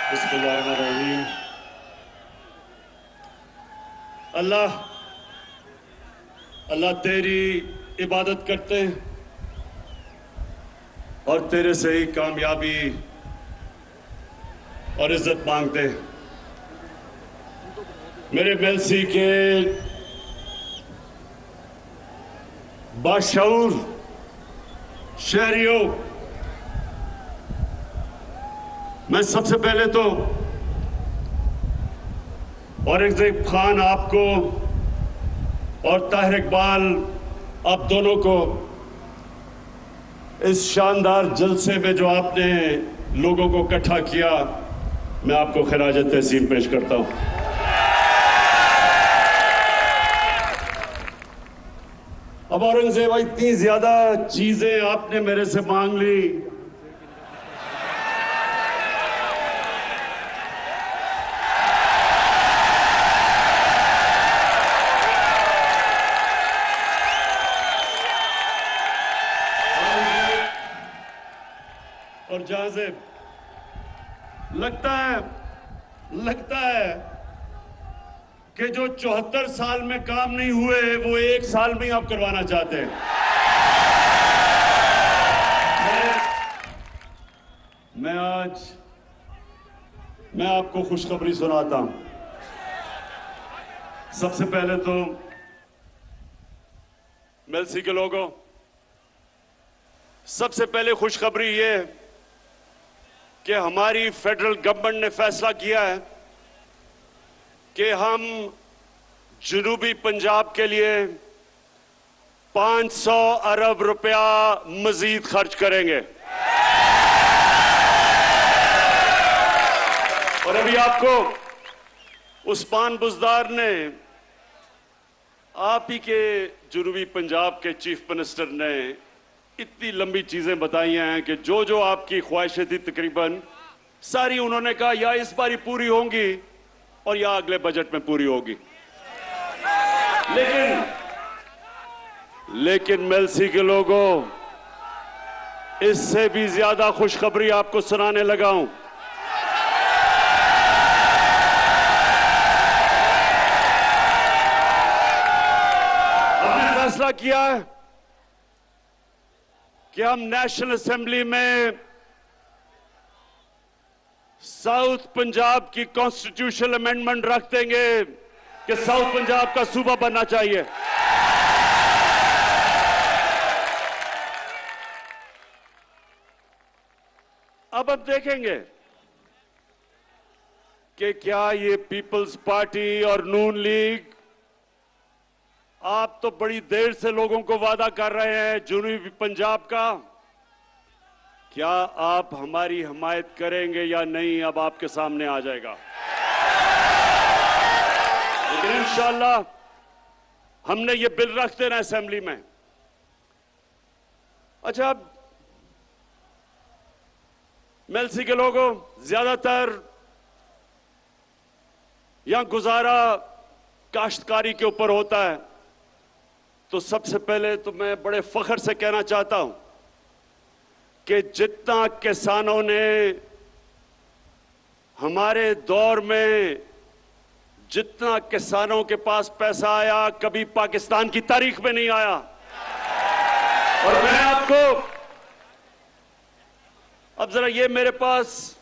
बिस्मिल्लाहिर्रहमानिर्रहीम। अल्लाह अल्लाह तेरी इबादत करते हैं और तेरे से ही कामयाबी और इज्जत मांगते हैं। मेरे मेलसी के बाशऊर शहरियों, मैं सबसे पहले तो औरंगजेब खान आपको और ताहिर इकबाल आप दोनों को इस शानदार जलसे में जो आपने लोगों को इकट्ठा किया, मैं आपको खिराज तहसीन पेश करता हूं। अब औरंगजेब भाई, इतनी ज्यादा चीजें आपने मेरे से मांग ली, और जहां से लगता है कि जो 74 साल में काम नहीं हुए वो 1 साल में ही आप करवाना चाहते हैं। मैं आपको खुशखबरी सुनाता हूं। सबसे पहले तो मेलसी के लोगों, सबसे पहले खुशखबरी ये है कि हमारी फेडरल गवर्नमेंट ने फैसला किया है कि हम जनूबी पंजाब के लिए 500 अरब रुपया मजीद खर्च करेंगे। और अभी आपको उस्मान बुज़दार ने, आप ही के जनूबी पंजाब के चीफ मिनिस्टर ने इतनी लंबी चीजें बताई हैं कि जो जो आपकी ख्वाहिशें थी तकरीबन सारी उन्होंने कहा या इस बारी पूरी होंगी और या अगले बजट में पूरी होगी। लेकिन मेलसी के लोगों, इससे भी ज्यादा खुशखबरी आपको सुनाने लगा हूं। हमने फैसला किया है कि हम नेशनल असेंबली में साउथ पंजाब की कॉन्स्टिट्यूशनल अमेंडमेंट रख देंगे कि साउथ पंजाब का सूबा बनना चाहिए। अब हम देखेंगे कि क्या ये पीपल्स पार्टी और नून लीग, आप तो बड़ी देर से लोगों को वादा कर रहे हैं जनूबी पंजाब का, क्या आप हमारी हिमायत करेंगे या नहीं, अब आपके सामने आ जाएगा। लेकिन इंशाअल्लाह हमने ये बिल रख देना असेंबली में। अच्छा, अब मेलसी के लोगों, ज्यादातर यहां गुजारा काश्तकारी के ऊपर होता है, तो सबसे पहले तो मैं बड़े फख्र से कहना चाहता हूं कि जितना किसानों ने हमारे दौर में, जितना किसानों के पास पैसा आया कभी पाकिस्तान की तारीख में नहीं आया। और मैं आपको अब जरा, ये मेरे पास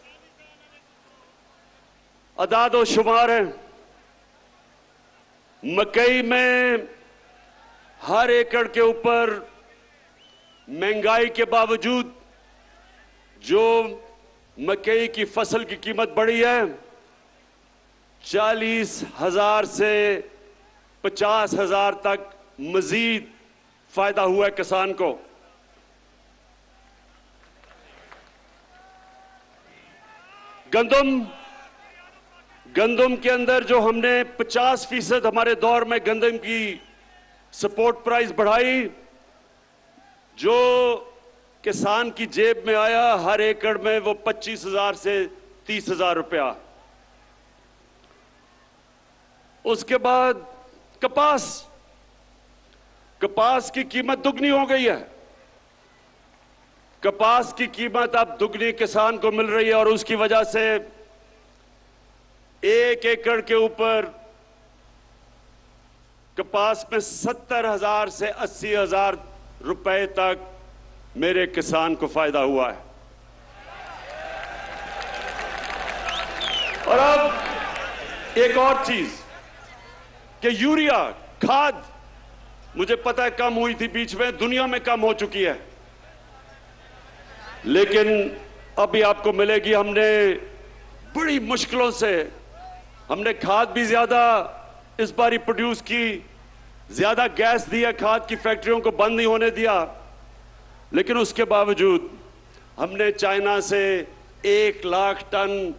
अदाद और शुमार है। मकई में हर एकड़ के ऊपर महंगाई के बावजूद जो मकई की फसल की कीमत बढ़ी है, 40,000 से 50,000 तक मजीद फायदा हुआ है किसान को। गंदम के अंदर जो हमने 50% हमारे दौर में गंदम की सपोर्ट प्राइस बढ़ाई, जो किसान की जेब में आया हर एकड़ में वो 25,000 से 30,000 रुपया। उसके बाद कपास की कीमत दुगनी हो गई है। कपास की कीमत अब दुगनी किसान को मिल रही है और उसकी वजह से 1 एकड़ के ऊपर कपास में 70,000 से 80,000 रुपए तक मेरे किसान को फायदा हुआ है। और अब एक और चीज कि यूरिया खाद, मुझे पता है कम हुई थी बीच में, दुनिया में कम हो चुकी है, लेकिन अभी आपको मिलेगी। हमने बड़ी मुश्किलों से हमने खाद भी ज्यादा इस बार प्रोड्यूस की, ज्यादा गैस दिया, खाद की फैक्ट्रियों को बंद नहीं होने दिया, लेकिन उसके बावजूद हमने चाइना से 1 लाख टन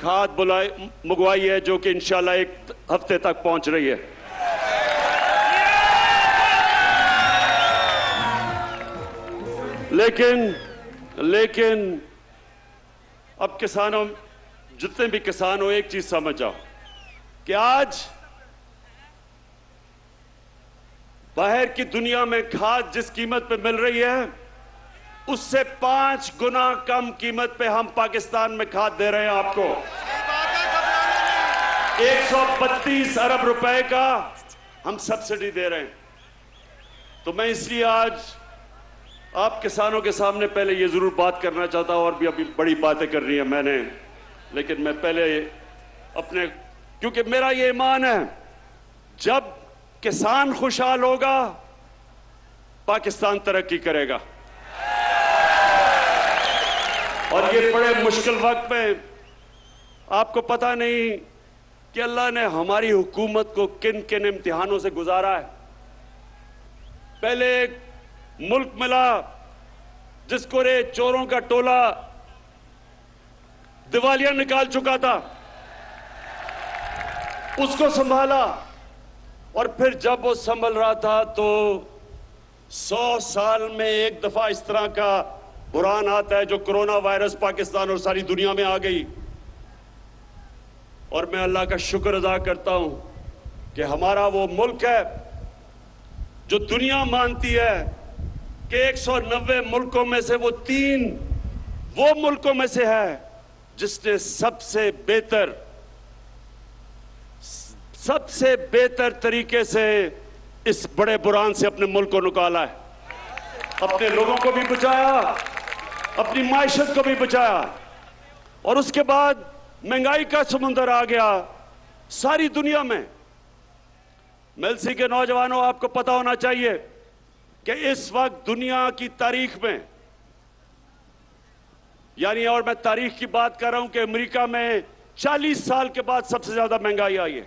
खाद मंगवाई है, जो कि इंशाल्लाह 1 हफ्ते तक पहुंच रही है। लेकिन अब किसानों, जितने भी किसान हो, एक चीज समझ जाओ कि आज बाहर की दुनिया में खाद जिस कीमत पे मिल रही है, उससे 5 गुना कम कीमत पे हम पाकिस्तान में खाद दे रहे हैं आपको। 132 अरब रुपए का हम सब्सिडी दे रहे हैं। तो मैं इसलिए आज आप किसानों के सामने पहले ये जरूर बात करना चाहता हूं, और भी अभी बड़ी बातें कर रही है मैंने, लेकिन मैं पहले अपने, क्योंकि मेरा ये ईमान है, जब किसान खुशहाल होगा पाकिस्तान तरक्की करेगा। और ये बड़े मुश्किल वक्त में आपको पता नहीं कि अल्लाह ने हमारी हुकूमत को किन किन इम्तिहानों से गुजारा है। पहले एक मुल्क मिला जिसको रे चोरों का टोला दिवालिया निकाल चुका था, उसको संभाला, और फिर जब वो संभल रहा था तो 100 साल में एक दफा इस तरह का बुरान आता है, जो कोरोना वायरस पाकिस्तान और सारी दुनिया में आ गई। और मैं अल्लाह का शुक्र अदा करता हूं कि हमारा वो मुल्क है जो दुनिया मानती है कि 190 मुल्कों में से वो 3 वो मुल्कों में से है जिसने सबसे बेहतर तरीके से इस बड़े बुरान से अपने मुल्क को निकाला है, अपने लोगों को भी बचाया, अपनी माइशत को भी बचाया। और उसके बाद महंगाई का समुंदर आ गया सारी दुनिया में। मेलसी के नौजवानों, आपको पता होना चाहिए कि इस वक्त दुनिया की तारीख में, यानी, और मैं तारीख की बात कर रहा हूं कि अमेरिका में 40 साल के बाद सबसे ज्यादा महंगाई आई है,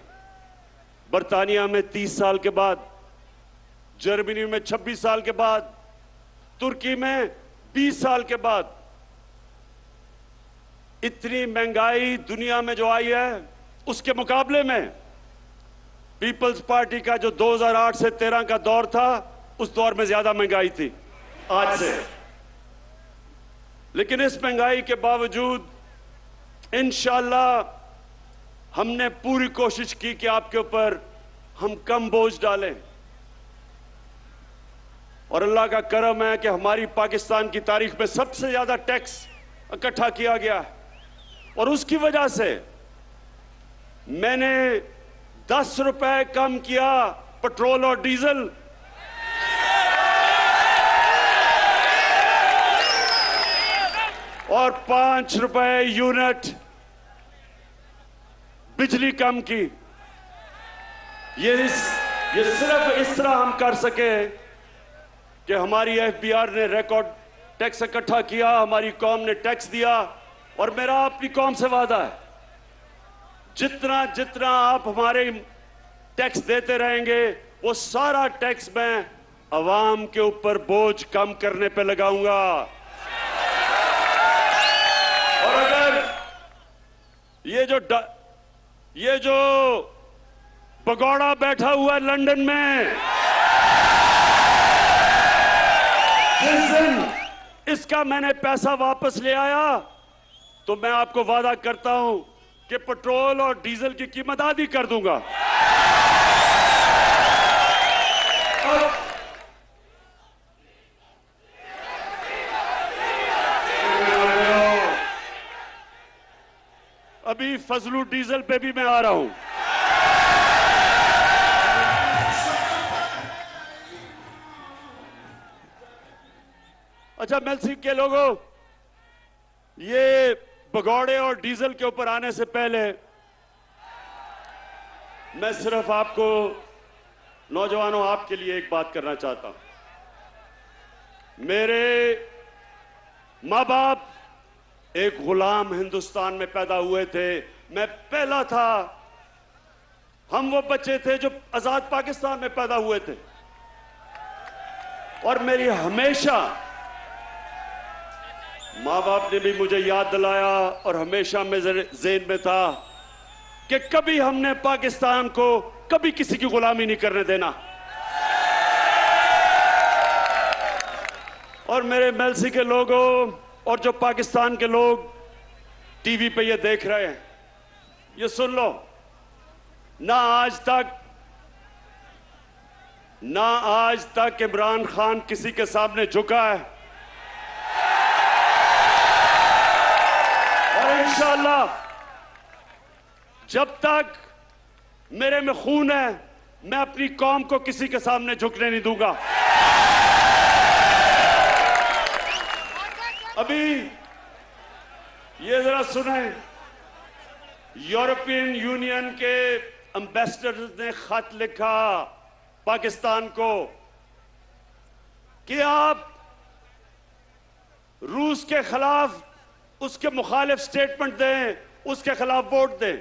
बर्तानिया में 30 साल के बाद, जर्मनी में 26 साल के बाद, तुर्की में 20 साल के बाद। इतनी महंगाई दुनिया में जो आई है, उसके मुकाबले में पीपल्स पार्टी का जो 2008 से 13 का दौर था, उस दौर में ज्यादा महंगाई थी आज से। लेकिन इस महंगाई के बावजूद इंशाअल्लाह हमने पूरी कोशिश की कि आपके ऊपर हम कम बोझ डालें, और अल्लाह का करम है कि हमारी पाकिस्तान की तारीख में सबसे ज्यादा टैक्स इकट्ठा किया गया है। और उसकी वजह से मैंने 10 रुपए कम किया पेट्रोल और डीजल, और 5 रुपए यूनिट बिजली कम की। ये सिर्फ इस तरह हम कर सके कि हमारी एफबीआर ने रिकॉर्ड टैक्स इकट्ठा किया, हमारी कौम ने टैक्स दिया। और मेरा अपनी कौम से वादा है, जितना जितना आप हमारे टैक्स देते रहेंगे, वो सारा टैक्स मैं अवाम के ऊपर बोझ कम करने पे लगाऊंगा। और अगर ये जो भगौड़ा बैठा हुआ है लंदन में, जिस दिन इसका मैंने पैसा वापस ले आया, तो मैं आपको वादा करता हूं कि पेट्रोल और डीजल की कीमत आधी कर दूंगा। अभी फजलू डीजल पे भी मैं आ रहा हूं। अच्छा मेलसी के लोगों, ये भगौड़े और डीजल के ऊपर आने से पहले मैं सिर्फ आपको, नौजवानों, आपके लिए एक बात करना चाहता हूं। मेरे मां बाप एक गुलाम हिंदुस्तान में पैदा हुए थे, मैं पहला था। हम वो बच्चे थे जो आजाद पाकिस्तान में पैदा हुए थे। और मेरी हमेशा मां बाप ने भी मुझे याद दिलाया और हमेशा मेरे ज़हन में था कि कभी हमने पाकिस्तान को कभी किसी की गुलामी नहीं करने देना। और मेरे मेलसी के लोगों और जो पाकिस्तान के लोग टीवी पे ये देख रहे हैं, ये सुन लो, ना आज तक इमरान खान किसी के सामने झुका है, और इंशाअल्लाह जब तक मेरे में खून है, मैं अपनी कौम को किसी के सामने झुकने नहीं दूंगा। अभी ये जरा सुने, यूरोपियन यूनियन के एम्बेसडर ने खत लिखा पाकिस्तान को कि आप रूस के खिलाफ उसके मुखालिफ स्टेटमेंट दें, उसके खिलाफ वोट दें।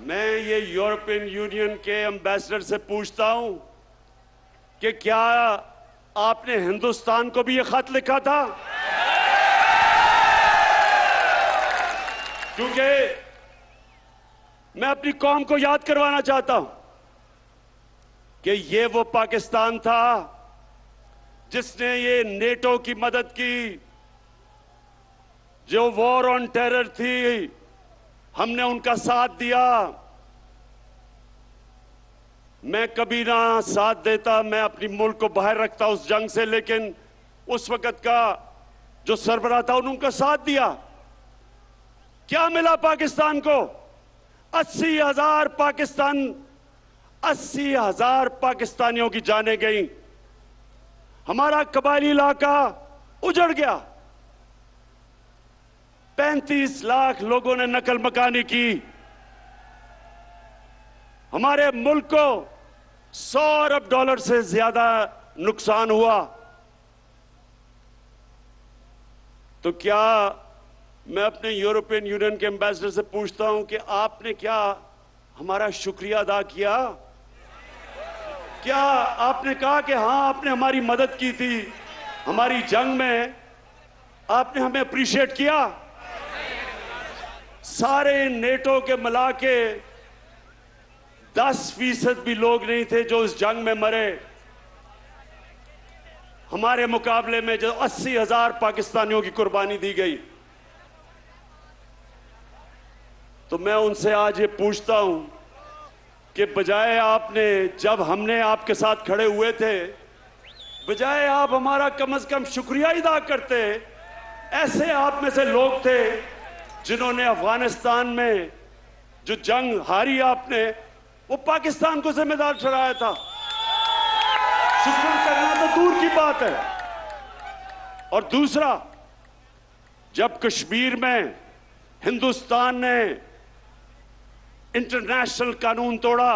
मैं ये यूरोपियन यूनियन के एम्बेसडर से पूछता हूं कि क्या आपने हिंदुस्तान को भी ये खत लिखा था? क्योंकि मैं अपनी कौम को याद करवाना चाहता हूं कि ये वो पाकिस्तान था जिसने ये नेटो की मदद की, जो वॉर ऑन टेरर थी, हमने उनका साथ दिया। मैं कभी ना साथ देता, मैं अपनी मुल्क को बाहर रखता उस जंग से, लेकिन उस वक्त का जो सरबराह था उन्होंने उनका साथ दिया। क्या मिला पाकिस्तान को? 80,000 पाकिस्तानियों की जानें गई, हमारा कबायली इलाका उजड़ गया, 35 लाख लोगों ने नकल मकानी की, हमारे मुल्क को 100 अरब डॉलर से ज्यादा नुकसान हुआ। तो क्या मैं अपने यूरोपियन यूनियन के एम्बेसडर से पूछता हूं कि आपने क्या हमारा शुक्रिया अदा किया? क्या आपने कहा कि हां आपने हमारी मदद की थी, हमारी जंग में आपने हमें अप्रिशिएट किया? सारे नेटो के मिला के 10% भी लोग नहीं थे जो इस जंग में मरे। हमारे मुकाबले में जो 80,000 पाकिस्तानियों की कुर्बानी दी गई। तो मैं उनसे आज ये पूछता हूं कि बजाय आपने, जब हमने आपके साथ खड़े हुए थे, बजाय आप हमारा कम से कम शुक्रिया अदा करते। ऐसे आप में से लोग थे जिन्होंने अफगानिस्तान में जो जंग हारी आपने, वो पाकिस्तान को जिम्मेदार ठहराया था। शुक्र करना तो दूर की बात है। और दूसरा, जब कश्मीर में हिंदुस्तान ने इंटरनेशनल कानून तोड़ा,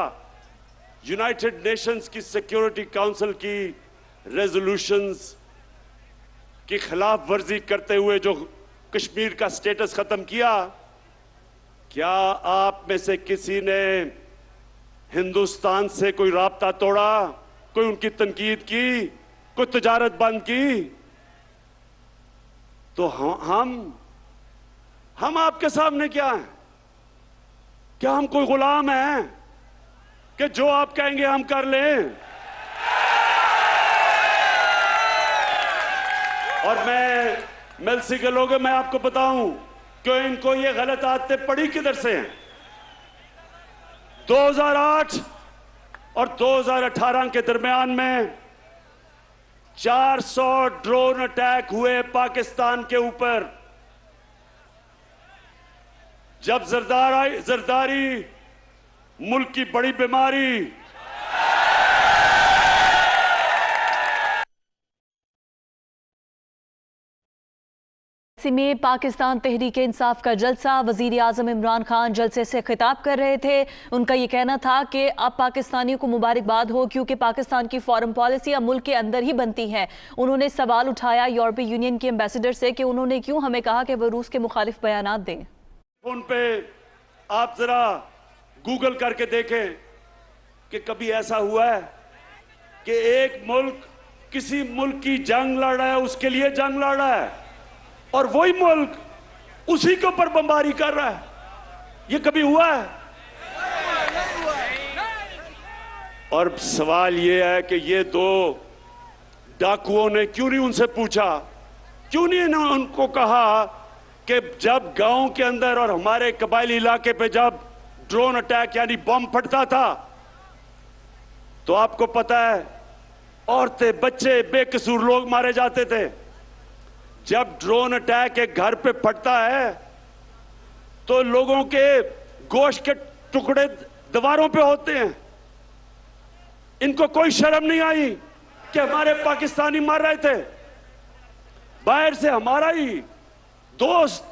यूनाइटेड नेशंस की सिक्योरिटी काउंसिल की रेजोल्यूशंस की खिलाफ वर्जी करते हुए जो कश्मीर का स्टेटस खत्म किया, क्या आप में से किसी ने हिंदुस्तान से कोई राब्ता तोड़ा, कोई उनकी तनकीद की, कोई तिजारत बंद की? तो हम आपके सामने क्या हैं? क्या हम कोई गुलाम हैं कि जो आप कहेंगे हम कर लें? और मैं मेलसी के लोगों, मैं आपको बताऊं कि इनको ये गलत आदतें पड़ी किधर से हैं। 2008 और 2018 के दरमियान में 400 ड्रोन अटैक हुए पाकिस्तान के ऊपर। जब जरदारी मुल्क की बड़ी बीमारी, में पाकिस्तान तहरीक इंसाफ का जलसा, वजीर आजम इमरान खान जलसे से खिताब कर रहे थे। उनका ये कहना था कि अब पाकिस्तानियों को मुबारकबाद हो क्योंकि पाकिस्तान की फॉरेन पॉलिसी अब मुल्क के अंदर ही बनती है। उन्होंने सवाल उठाया यूरोपीय यूनियन के एम्बेसडर से कि उन्होंने क्यों हमें कहा कि वह रूस के मुखालिफ बयानात दें। फोन पे आप जरा गूगल करके देखें कि कभी ऐसा हुआ है कि एक मुल्क किसी मुल्क की जंग लड़ रहा है, उसके लिए जंग लड़ रहा है, और वही मुल्क उसी के ऊपर बमबारी कर रहा है। ये कभी हुआ है? और सवाल ये है कि ये दो डाकुओं ने क्यों नहीं उनसे पूछा, क्यों नहीं उनको कहा कि जब गांव के अंदर और हमारे कबायली इलाके पे जब ड्रोन अटैक यानी बम फटता था तो आपको पता है औरतें, बच्चे, बेकसूर लोग मारे जाते थे। जब ड्रोन अटैक एक घर पे फटता है तो लोगों के गोश्त के टुकड़े दीवारों पे होते हैं। इनको कोई शर्म नहीं आई कि हमारे पाकिस्तानी मर रहे थे। बाहर से हमारा ही दोस्त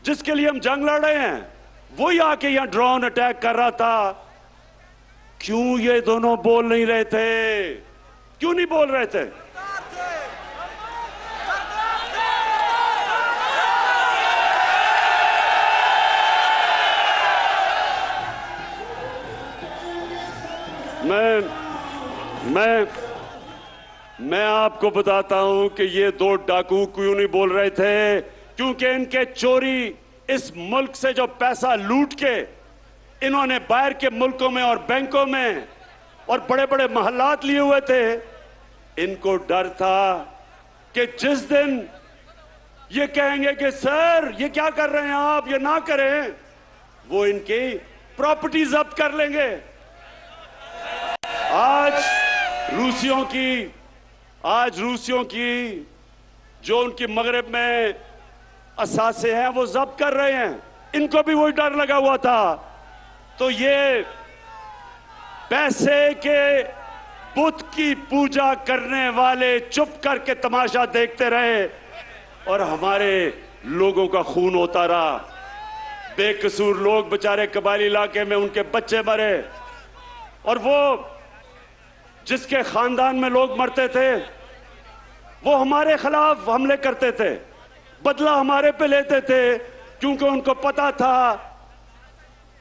जिसके लिए हम जंग लड़ रहे हैं वही आके यहां ड्रोन अटैक कर रहा था। क्यों ये दोनों बोल नहीं रहे थे? क्यों नहीं बोल रहे थे? मैं आपको बताता हूं कि ये दो डाकू क्यों नहीं बोल रहे थे, क्योंकि इनके चोरी इस मुल्क से जो पैसा लूट के इन्होंने बाहर के मुल्कों में और बैंकों में और बड़े बड़े महल्लात लिए हुए थे, इनको डर था कि जिस दिन ये कहेंगे कि सर ये क्या कर रहे हैं आप, ये ना करें, वो इनकी प्रॉपर्टी जब्त कर लेंगे। आज रूसियों की जो उनकी मगरब में असासे हैं वो जब्त कर रहे हैं। इनको भी वही डर लगा हुआ था। तो ये पैसे के बुत की पूजा करने वाले चुप करके तमाशा देखते रहे और हमारे लोगों का खून होता रहा। बेकसूर लोग बेचारे कबायली इलाके में उनके बच्चे मरे, और वो जिसके खानदान में लोग मरते थे वो हमारे खिलाफ हमले करते थे, बदला हमारे पे लेते थे, क्योंकि उनको पता था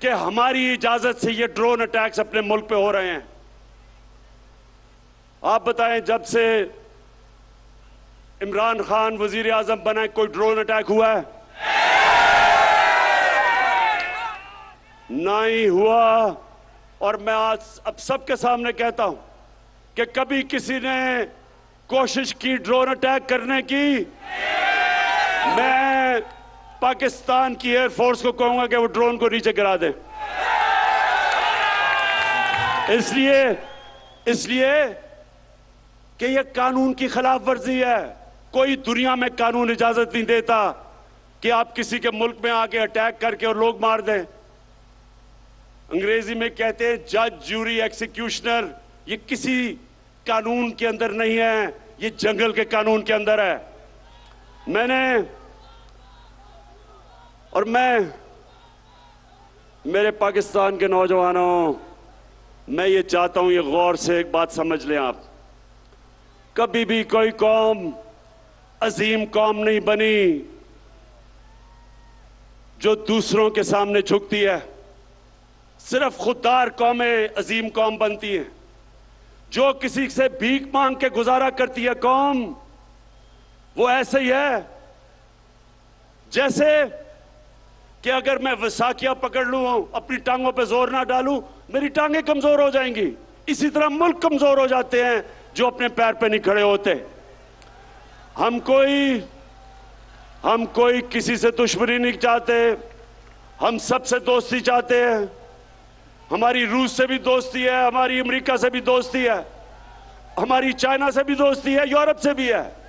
कि हमारी इजाजत से ये ड्रोन अटैक्स अपने मुल्क पे हो रहे हैं। आप बताएं, जब से इमरान खान वजीर आजम बना कोई ड्रोन अटैक हुआ है? ना ही हुआ। और मैं आज अब सबके सामने कहता हूं कि कभी किसी ने कोशिश की ड्रोन अटैक करने की, मैं पाकिस्तान की एयरफोर्स को कहूंगा कि वो ड्रोन को नीचे गिरा दें। इसलिए कि ये कानून की खिलाफ वर्जी है। कोई दुनिया में कानून इजाजत नहीं देता कि आप किसी के मुल्क में आके अटैक करके और लोग मार दें। अंग्रेजी में कहते हैं जज, ज्यूरी, एक्सिक्यूशनर। ये किसी कानून के अंदर नहीं है, ये जंगल के कानून के अंदर है। मेरे पाकिस्तान के नौजवानों, मैं ये चाहता हूं ये गौर से एक बात समझ लें आप। कभी भी कोई कौम अजीम कौम नहीं बनी जो दूसरों के सामने झुकती है। सिर्फ खुददार कौमें अजीम कौम बनती हैं। जो किसी से भीख मांग के गुजारा करती है कौम, वो ऐसे ही है जैसे कि अगर मैं वसाखिया पकड़ लूं, अपनी टांगों पे जोर ना डालूं, मेरी टांगें कमजोर हो जाएंगी। इसी तरह मुल्क कमजोर हो जाते हैं जो अपने पैर पे नहीं खड़े होते। हम कोई किसी से दुश्मनी नहीं चाहते, हम सबसे दोस्ती चाहते हैं। हमारी रूस से भी दोस्ती है, हमारी अमेरिका से भी दोस्ती है, हमारी चाइना से भी दोस्ती है, यूरोप से भी है।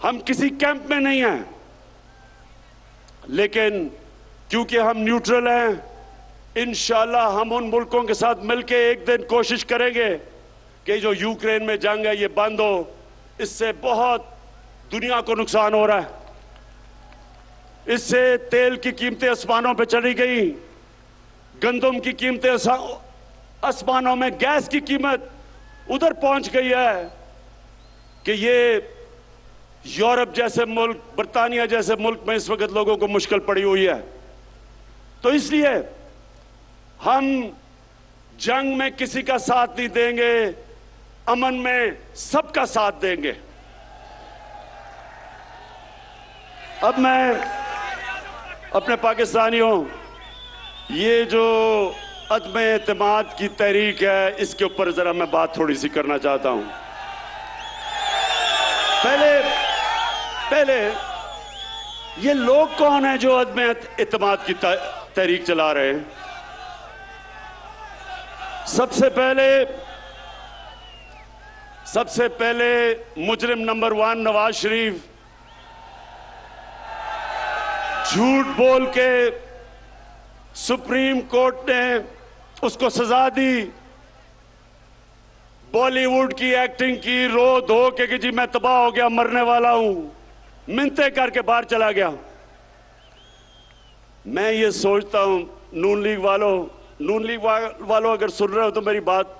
हम किसी कैंप में नहीं हैं। लेकिन क्योंकि हम न्यूट्रल हैं, इंशाल्लाह हम उन मुल्कों के साथ मिलकर एक दिन कोशिश करेंगे कि जो यूक्रेन में जंग है ये बंद हो। इससे बहुत दुनिया को नुकसान हो रहा है। इससे तेल की कीमतें आसमानों पे चली गई, गंदम की कीमतें आसमानों में, गैस की कीमत उधर पहुंच गई है कि ये यूरोप जैसे मुल्क, बर्तानिया जैसे मुल्क में इस वक्त लोगों को मुश्किल पड़ी हुई है। तो इसलिए हम जंग में किसी का साथ नहीं देंगे, अमन में सबका साथ देंगे। अब मैं अपने पाकिस्तानियों, ये जो अदम एतमाद की तहरीक है, इसके ऊपर जरा मैं बात थोड़ी सी करना चाहता हूं। पहले ये लोग कौन है जो अदम एतमाद की तहरीक चला रहे हैं? सबसे पहले मुजरिम नंबर 1 नवाज शरीफ झूठ बोल के सुप्रीम कोर्ट ने उसको सजा दी, बॉलीवुड की एक्टिंग की, रो धो के कि जी मैं तबाह हो गया, मरने वाला हूं, मिन्नतें करके बाहर चला गया। मैं ये सोचता हूं, नून लीग वालों अगर सुन रहे हो तो मेरी बात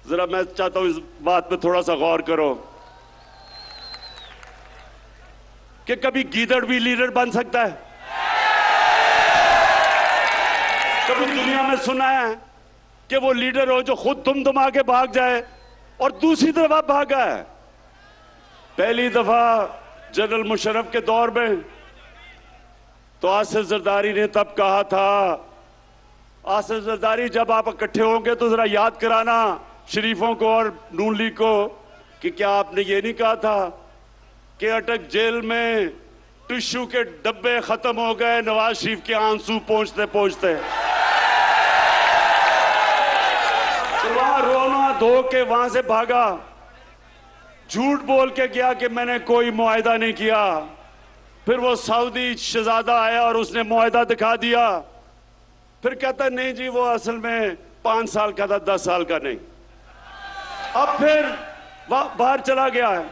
जरा, मैं चाहता हूं इस बात पे थोड़ा सा गौर करो कि कभी गीदड़ भी लीडर बन सकता है? कभी दुनिया में सुना है कि वो लीडर हो जो खुद दुमदुमा के भाग जाए और दूसरी तरफ भागा है? पहली दफा जनरल मुशर्रफ के दौर में तो आसिफ जरदारी ने तब कहा था, आसिफ जरदारी जब आप इकट्ठे होंगे तो जरा याद कराना शरीफों को और नून लीग को कि क्या आपने ये नहीं कहा था कि अटक जेल में टिश्यू के डब्बे खत्म हो गए नवाज शरीफ के आंसू पहुंचते पहुंचते। तो वहां रोना धो के वहां से भागा, झूठ बोल के गया कि मैंने कोई मुआहिदा नहीं किया। फिर वो सऊदी शहजादा आया और उसने मुआहिदा दिखा दिया। फिर कहता नहीं जी वो असल में 5 साल का था, 10 साल का नहीं। अब फिर बाहर चला गया है।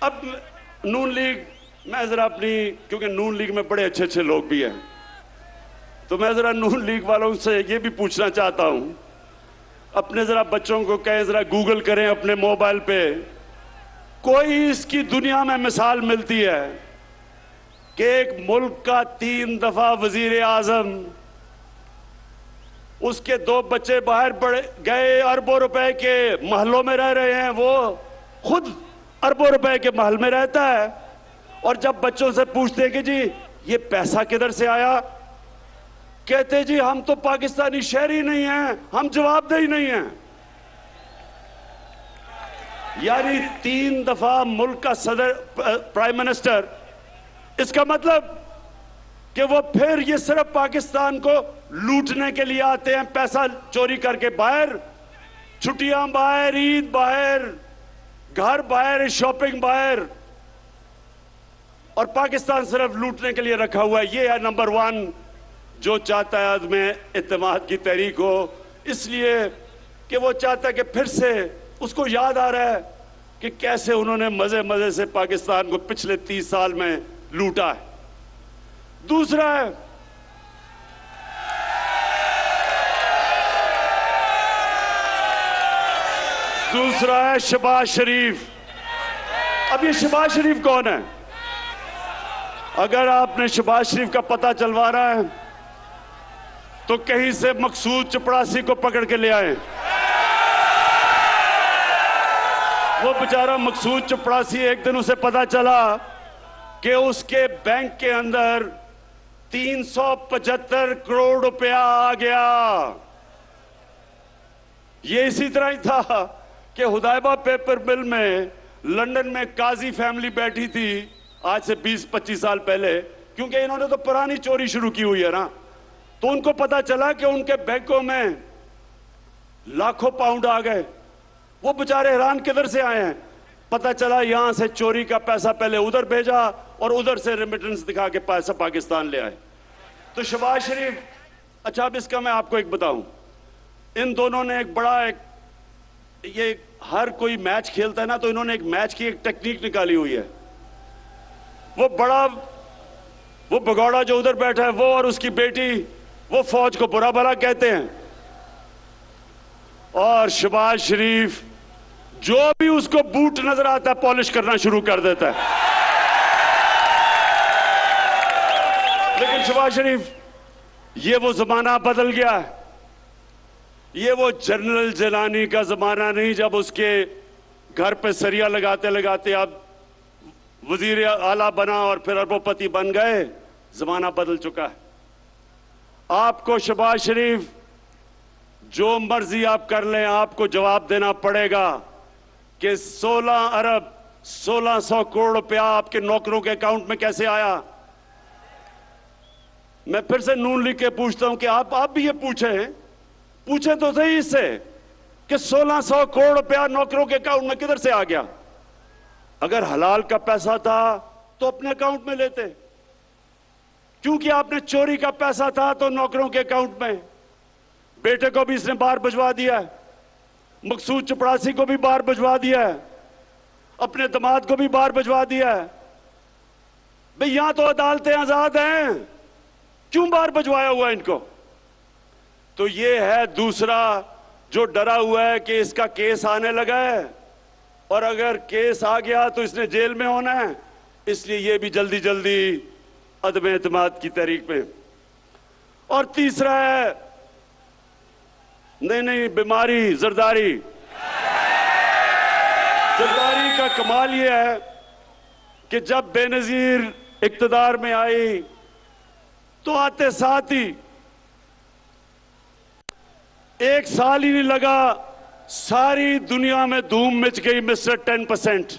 अब नून लीग, मैं जरा अपनी, क्योंकि नून लीग में बड़े अच्छे अच्छे लोग भी हैं, तो मैं जरा नून लीग वालों से ये भी पूछना चाहता हूं, अपने जरा बच्चों को कहें जरा गूगल करें अपने मोबाइल पे, कोई इसकी दुनिया में मिसाल मिलती है कि एक मुल्क का 3 दफा वजीर आजम, उसके 2 बच्चे बाहर गए, अरबों रुपए के महलों में रह रहे हैं, वो खुद अरबों रुपए के महल में रहता है, और जब बच्चों से पूछते हैं कि जी ये पैसा किधर से आया, कहते जी हम तो पाकिस्तानी शहरी नहीं हैं, हम जवाबदेही नहीं हैं। यानी 3 दफा मुल्क का सदर, प्राइम मिनिस्टर, इसका मतलब कि वो फिर ये सिर्फ पाकिस्तान को लूटने के लिए आते हैं, पैसा चोरी करके बाहर, छुट्टियां बाहर, ईद बाहर, घर बाहर, शॉपिंग बाहर, और पाकिस्तान सिर्फ लूटने के लिए रखा हुआ है। ये है नंबर 1 जो चाहता है अदम एतमाद की तहरीक हो, इसलिए कि वो चाहता है कि फिर से उसको याद आ रहा है कि कैसे उन्होंने मजे मजे से पाकिस्तान को पिछले 30 साल में लूटा है। दूसरा है शहबाज शरीफ। अब ये शहबाज शरीफ कौन है? अगर आपने शहबाज शरीफ का पता चलवाना है तो कहीं से मकसूद चपड़ासी को पकड़ के ले आए। वो बेचारा मकसूद चपड़ासी, एक दिन उसे पता चला कि उसके बैंक के अंदर 375 करोड़ रुपया आ गया। ये इसी तरह ही था कि हुदैबा पेपर मिल में लंदन में काजी फैमिली बैठी थी आज से 20-25 साल पहले, क्योंकि इन्होंने तो पुरानी चोरी शुरू की हुई है ना, तो उनको पता चला कि उनके बैंकों में लाखों पाउंड आ गए। वो बेचारे हैरान किधर से आए हैं, पता चला यहां से चोरी का पैसा पहले उधर भेजा और उधर से रेमिटेंस दिखा के पैसा पाकिस्तान ले आए। तो शहबाज शरीफ, अच्छा अब इसका मैं आपको एक बताऊं, इन दोनों ने एक बड़ा ये हर कोई मैच खेलता है ना, तो इन्होंने एक मैच की एक टेक्निक निकाली हुई है। वो भगौड़ा जो उधर बैठा है, वो और उसकी बेटी, वो फौज को बुरा भला कहते हैं, और शहबाज शरीफ जो भी उसको बूट नजर आता है पॉलिश करना शुरू कर देता है। लेकिन शहबाज शरीफ, ये वो जमाना बदल गया है। ये वो जनरल जिलानी का जमाना नहीं जब उसके घर पे सरिया लगाते लगाते अब वजीर आला बना और फिर अरबोपति बन गए। जमाना बदल चुका है। आपको शहबाज शरीफ जो मर्जी आप कर लें, आपको जवाब देना पड़ेगा कि 16 अरब 1600 करोड़ रुपया आपके नौकरों के अकाउंट में कैसे आया। मैं फिर से नून लिख के पूछता हूं कि आप भी ये पूछे तो सही इससे कि 1600 करोड़ रुपया नौकरों के अकाउंट में किधर से आ गया। अगर हलाल का पैसा था तो अपने अकाउंट में लेते, क्योंकि आपने चोरी का पैसा था तो नौकरों के अकाउंट में। बेटे को भी इसने बाहर भिजवा दिया है, मकसूद चपड़ासी को भी बाहर भिजवा दिया है, अपने दामाद को भी बाहर भिजवा दिया है। भाई यहां तो अदालतें आजाद हैं, क्यों बाहर भिजवाया हुआ इनको। तो ये है दूसरा जो डरा हुआ है कि इसका केस आने लगा है और अगर केस आ गया तो इसने जेल में होना है, इसलिए ये भी जल्दी जल्दी अदम एतमाद की तहरीक में। और तीसरा है नहीं बीमारी, जरदारी। जरदारी का कमाल ये है कि जब बेनजीर इक्तदार में आई तो आते साथ ही एक साल ही नहीं लगा, सारी दुनिया में धूम मच गई मिस्टर 10%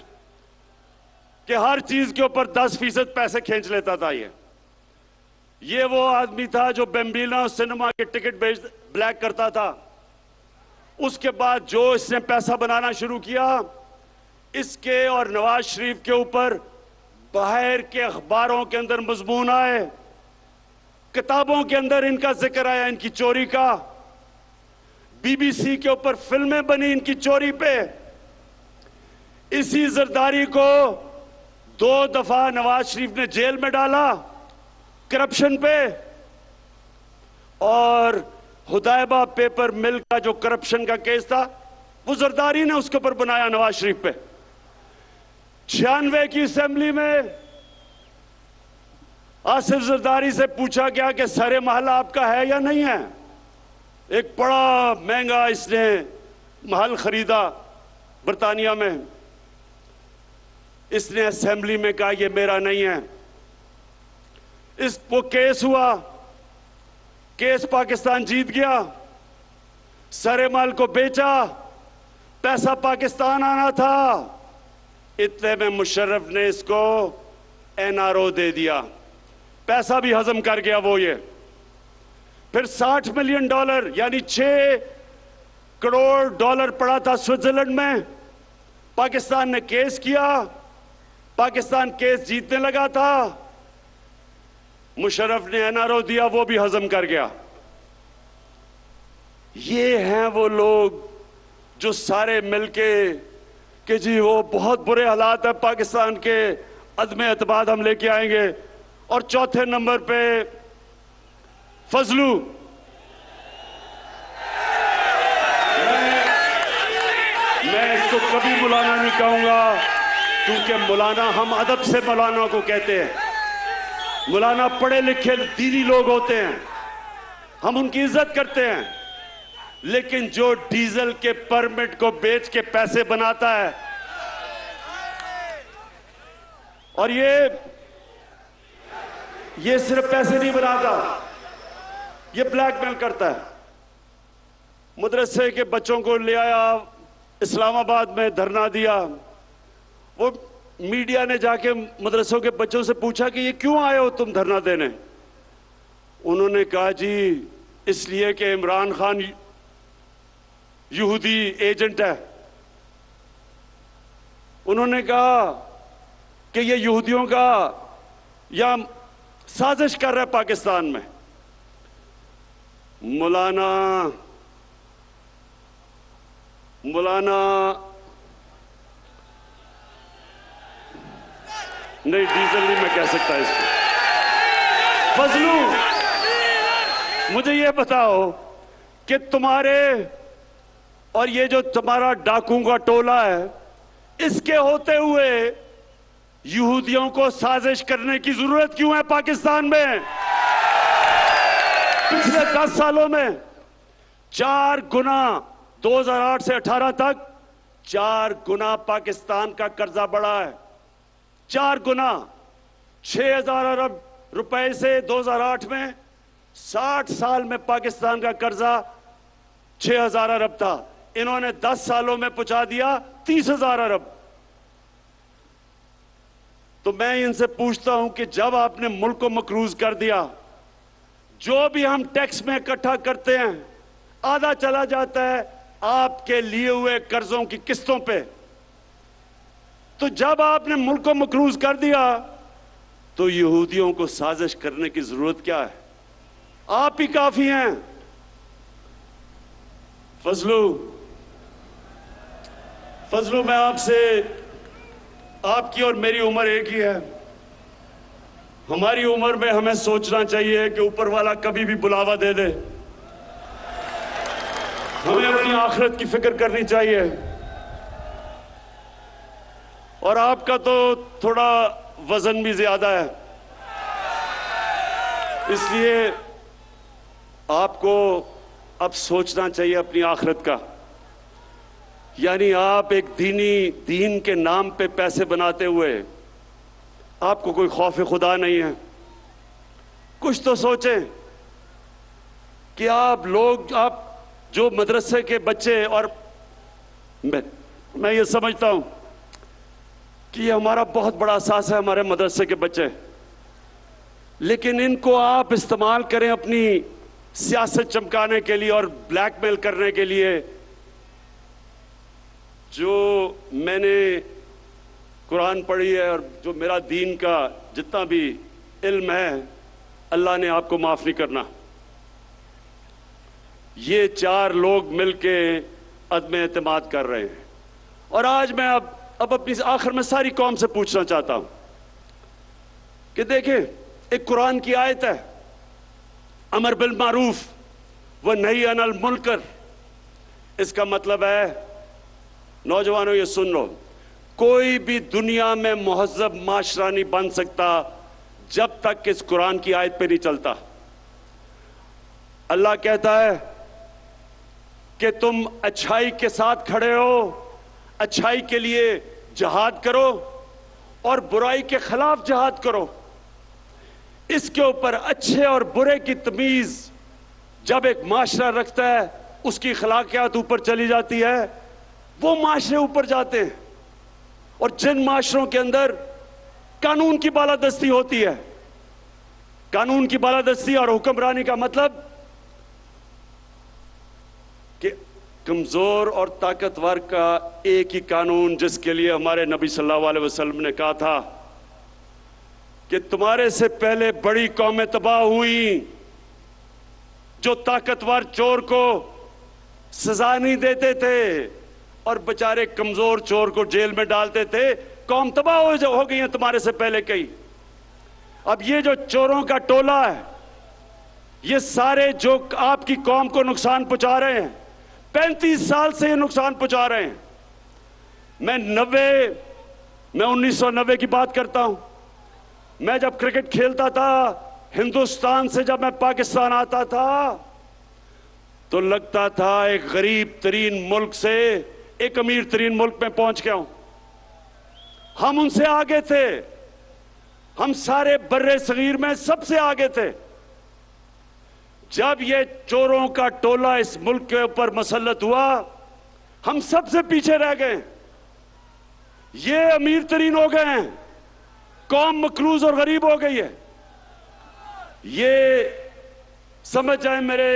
कि हर चीज के ऊपर 10% पैसे खींच लेता था। ये वो आदमी था जो बेम्बिना सिनेमा के टिकट ब्लैक करता था। उसके बाद जो इसने पैसा बनाना शुरू किया, इसके और नवाज शरीफ के ऊपर बाहर के अखबारों के अंदर मजमून आए, किताबों के अंदर इनका जिक्र आया, इनकी चोरी का। बीबीसी के ऊपर फिल्में बनी इनकी चोरी पे। इसी जरदारी को 2 दफा नवाज शरीफ ने जेल में डाला करप्शन पे, और हुदैबा पेपर मिल का जो करप्शन का केस था वो जरदारी ने उसके ऊपर बनाया नवाज शरीफ पे। 96 की असेंबली में आसिफ जरदारी से पूछा गया कि सारे महल आपका है या नहीं है। एक बड़ा महंगा इसने महल खरीदा बर्तानिया में। इसने असेंबली में कहा ये मेरा नहीं है। वो केस हुआ, केस पाकिस्तान जीत गया, सारे माल को बेचा, पैसा पाकिस्तान आना था। इतने में मुशर्रफ ने इसको एनआरओ दे दिया, पैसा भी हजम कर गया वो। ये फिर $60 मिलियन यानी $6 करोड़ पड़ा था स्विट्जरलैंड में। पाकिस्तान ने केस किया, पाकिस्तान केस जीतने लगा था, मुशर्रफ ने एनआरओ दिया, वो भी हजम कर गया। ये हैं वो लोग जो सारे मिलके कि जी वो बहुत बुरे हालात है पाकिस्तान के, अदम एतमाद हम लेके आएंगे। और चौथे नंबर पे फजलू। मैं इसको कभी मौलाना नहीं कहूंगा, क्योंकि मौलाना, हम अदब से मौलाना को कहते हैं। मौलाना पढ़े लिखे दीनी लोग होते हैं, हम उनकी इज्जत करते हैं। लेकिन जो डीजल के परमिट को बेच के पैसे बनाता है, और ये सिर्फ पैसे नहीं बनाता, ये ब्लैकमेल करता है। मदरसे के बच्चों को ले आया, इस्लामाबाद में धरना दिया। वो मीडिया ने जाके मदरसों के बच्चों से पूछा कि ये क्यों आए हो तुम धरना देने। उन्होंने कहा जी इसलिए कि इमरान खान यहूदी एजेंट है। उन्होंने कहा कि ये यहूदियों का या साजिश कर रहा है पाकिस्तान में। मौलाना नहीं, डीजल नहीं मैं कह सकता इसको। फजलू, मुझे ये बताओ कि तुम्हारे और ये जो तुम्हारा डाकुओं का टोला है, इसके होते हुए यहूदियों को साजिश करने की जरूरत क्यों है पाकिस्तान में? पिछले 10 सालों में 4 गुना, 2008 से 18 तक 4 गुना पाकिस्तान का कर्जा बढ़ा है। 4 गुना, 6,000 अरब रुपए से 2008 में 60 साल में पाकिस्तान का कर्जा 6,000 अरब था। इन्होंने 10 सालों में पहुंचा दिया 30,000 अरब। तो मैं इनसे पूछता हूं कि जब आपने मुल्क को मकरूज कर दिया, जो भी हम टैक्स में इकट्ठा करते हैं आधा चला जाता है आपके लिए हुए कर्जों की किस्तों पे। तो जब आपने मुल्क को मकरूज कर दिया तो यहूदियों को साजिश करने की जरूरत क्या है? आप ही काफी हैं। फजलू, मैं आपसे, आपकी और मेरी उम्र एक ही है। हमारी उम्र में हमें सोचना चाहिए कि ऊपर वाला कभी भी बुलावा दे दे। हमें अपनी आखिरत की फिक्र करनी चाहिए। और आपका तो थोड़ा वजन भी ज्यादा है, इसलिए आपको अब सोचना चाहिए अपनी आखिरत का। यानी आप एक दीन के नाम पे पैसे बनाते हुए आपको कोई खौफ खुदा नहीं है। कुछ तो सोचें कि आप जो मदरसे के बच्चे, और मैं ये समझता हूं कि ये हमारा बहुत बड़ा एहसास है, हमारे मदरसे के बच्चे, लेकिन इनको आप इस्तेमाल करें अपनी सियासत चमकाने के लिए और ब्लैकमेल करने के लिए। जो मैंने कुरान पढ़ी है और जो मेरा दीन का जितना भी इल्म है, अल्लाह ने आपको माफ नहीं करना। ये 4 लोग मिलके अदम एतमाद कर रहे हैं। और आज मैं अब अपनी आखिर में सारी कौम से पूछना चाहता हूं कि देखें, एक कुरान की आयत है, अमर बिल मारूफ व नही अनिल मुनकर। इसका मतलब है, नौजवानों ये सुन लो, कोई भी दुनिया में मुहज़्ज़ब माशरा नहीं बन सकता जब तक इस कुरान की आयत पे नहीं चलता। अल्लाह कहता है कि तुम अच्छाई के साथ खड़े हो, अच्छाई के लिए जिहाद करो और बुराई के खिलाफ जिहाद करो। इसके ऊपर अच्छे और बुरे की तमीज जब एक माशरा रखता है, उसकी अखलाकियात ऊपर चली जाती है, वो माशरे ऊपर जाते हैं। और जिन माशरों के अंदर कानून की बालादस्ती होती है, कानून की बालादस्ती और हुक्मरानी का मतलब कि कमजोर और ताकतवर का एक ही कानून, जिसके लिए हमारे नबी सल्लल्लाहु अलैहि वसल्लम ने कहा था कि तुम्हारे से पहले बड़ी कौमें तबाह हुई जो ताकतवर चोर को सजा नहीं देते थे और बेचारे कमजोर चोर को जेल में डालते थे। कौम तबाह हो गई है तुम्हारे से पहले कई। अब ये जो चोरों का टोला है, ये सारे जो आपकी कौम को नुकसान पहुंचा रहे हैं, 35 साल से ये नुकसान पहुंचा रहे हैं। मैं 1990 की बात करता हूं। मैं जब क्रिकेट खेलता था, हिंदुस्तान से जब मैं पाकिस्तान आता था, तो लगता था एक गरीब तरीन मुल्क से एक अमीर तरीन मुल्क में पहुंच गया हूं। हम उनसे आगे थे, हम सारे बर्रे सगीर में सबसे आगे थे। जब ये चोरों का टोला इस मुल्क के ऊपर मसल्लत हुआ, हम सबसे पीछे रह गए। ये अमीर तरीन हो गए हैं, कौम मकरूज और गरीब हो गई है। ये समझ जाए मेरे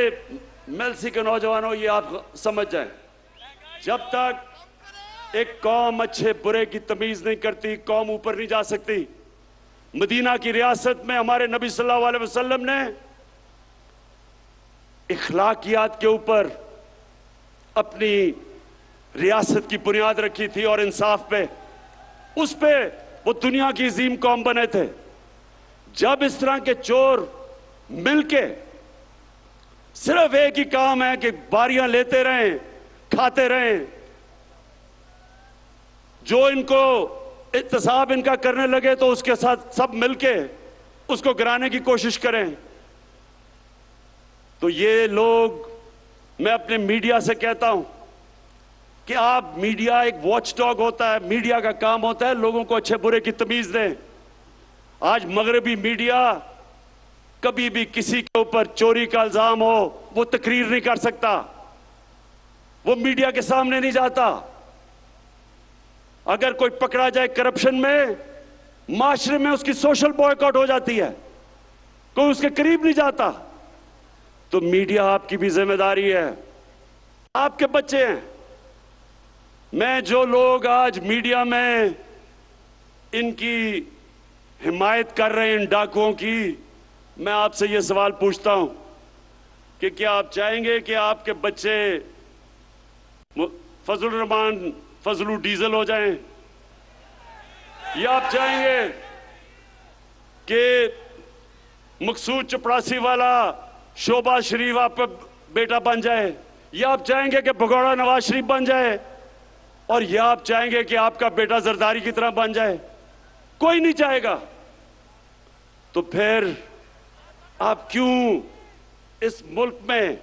मेलसी के नौजवानों, ये आप समझ जाए, जब तक एक कौम अच्छे बुरे की तमीज नहीं करती, कौम ऊपर नहीं जा सकती। मदीना की रियासत में हमारे नबी सल्लल्लाहु अलैहि वसल्लम ने इखलाकियात के ऊपर अपनी रियासत की बुनियाद रखी थी और इंसाफ पे, उस पे वो दुनिया की अजीम कौम बने थे। जब इस तरह के चोर मिलके सिर्फ एक ही काम है कि बारियां लेते रहें, खाते रहें, जो इनको इत्तेसाब इनका करने लगे तो उसके साथ सब मिलके उसको गिराने की कोशिश करें, तो ये लोग, मैं अपने मीडिया से कहता हूं कि आप, मीडिया एक वॉचडॉग होता है, मीडिया का काम होता है लोगों को अच्छे बुरे की तमीज दें। आज मगरबी मीडिया कभी भी किसी के ऊपर चोरी का इल्जाम हो वो तकरीर नहीं कर सकता, वो मीडिया के सामने नहीं जाता। अगर कोई पकड़ा जाए करप्शन में, माशरे में उसकी सोशल बॉयकॉट हो जाती है, कोई उसके करीब नहीं जाता। तो मीडिया आपकी भी जिम्मेदारी है, आपके बच्चे हैं। मैं जो लोग आज मीडिया में इनकी हिमायत कर रहे हैं इन डाकुओं की, मैं आपसे ये सवाल पूछता हूं कि क्या आप चाहेंगे कि आपके बच्चे फजलुर रहमान फजलू डीजल हो जाएं, या आप चाहेंगे कि मकसूद चपरासी वाला शोभा शरीफ आपका बेटा बन जाए, या आप चाहेंगे कि भगोड़ा नवाज शरीफ बन जाए, और या आप चाहेंगे कि आपका बेटा जरदारी की तरह बन जाए? कोई नहीं चाहेगा। तो फिर आप क्यों इस मुल्क में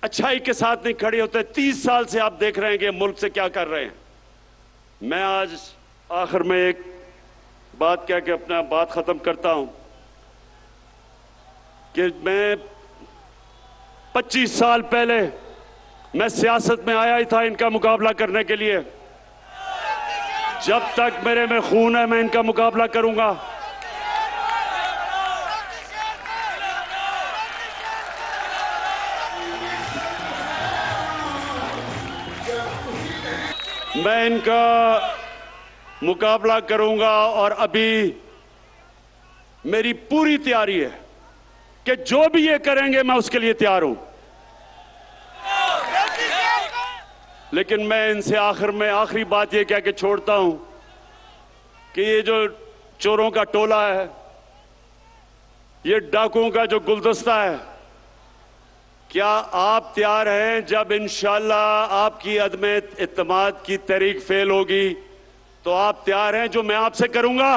अच्छाई के साथ नहीं खड़े होते? 30 साल से आप देख रहे हैं कि मुल्क से क्या कर रहे हैं। मैं आज आखिर में एक बात कह के अपना बात खत्म करता हूं कि मैं 25 साल पहले मैं सियासत में आया ही था इनका मुकाबला करने के लिए। जब तक मेरे में खून है मैं इनका मुकाबला करूंगा। मैं इनका मुकाबला करूंगा और अभी मेरी पूरी तैयारी है कि जो भी ये करेंगे मैं उसके लिए तैयार हूं। लेकिन मैं इनसे आखिर में आखिरी बात ये कह के छोड़ता हूं कि ये जो चोरों का टोला है, ये डाकुओं का जो गुलदस्ता है, क्या आप तैयार हैं जब इंशाअल्लाह आपकी अदम इत्तेमाद की तहरीक फेल होगी तो आप तैयार हैं जो मैं आपसे करूंगा?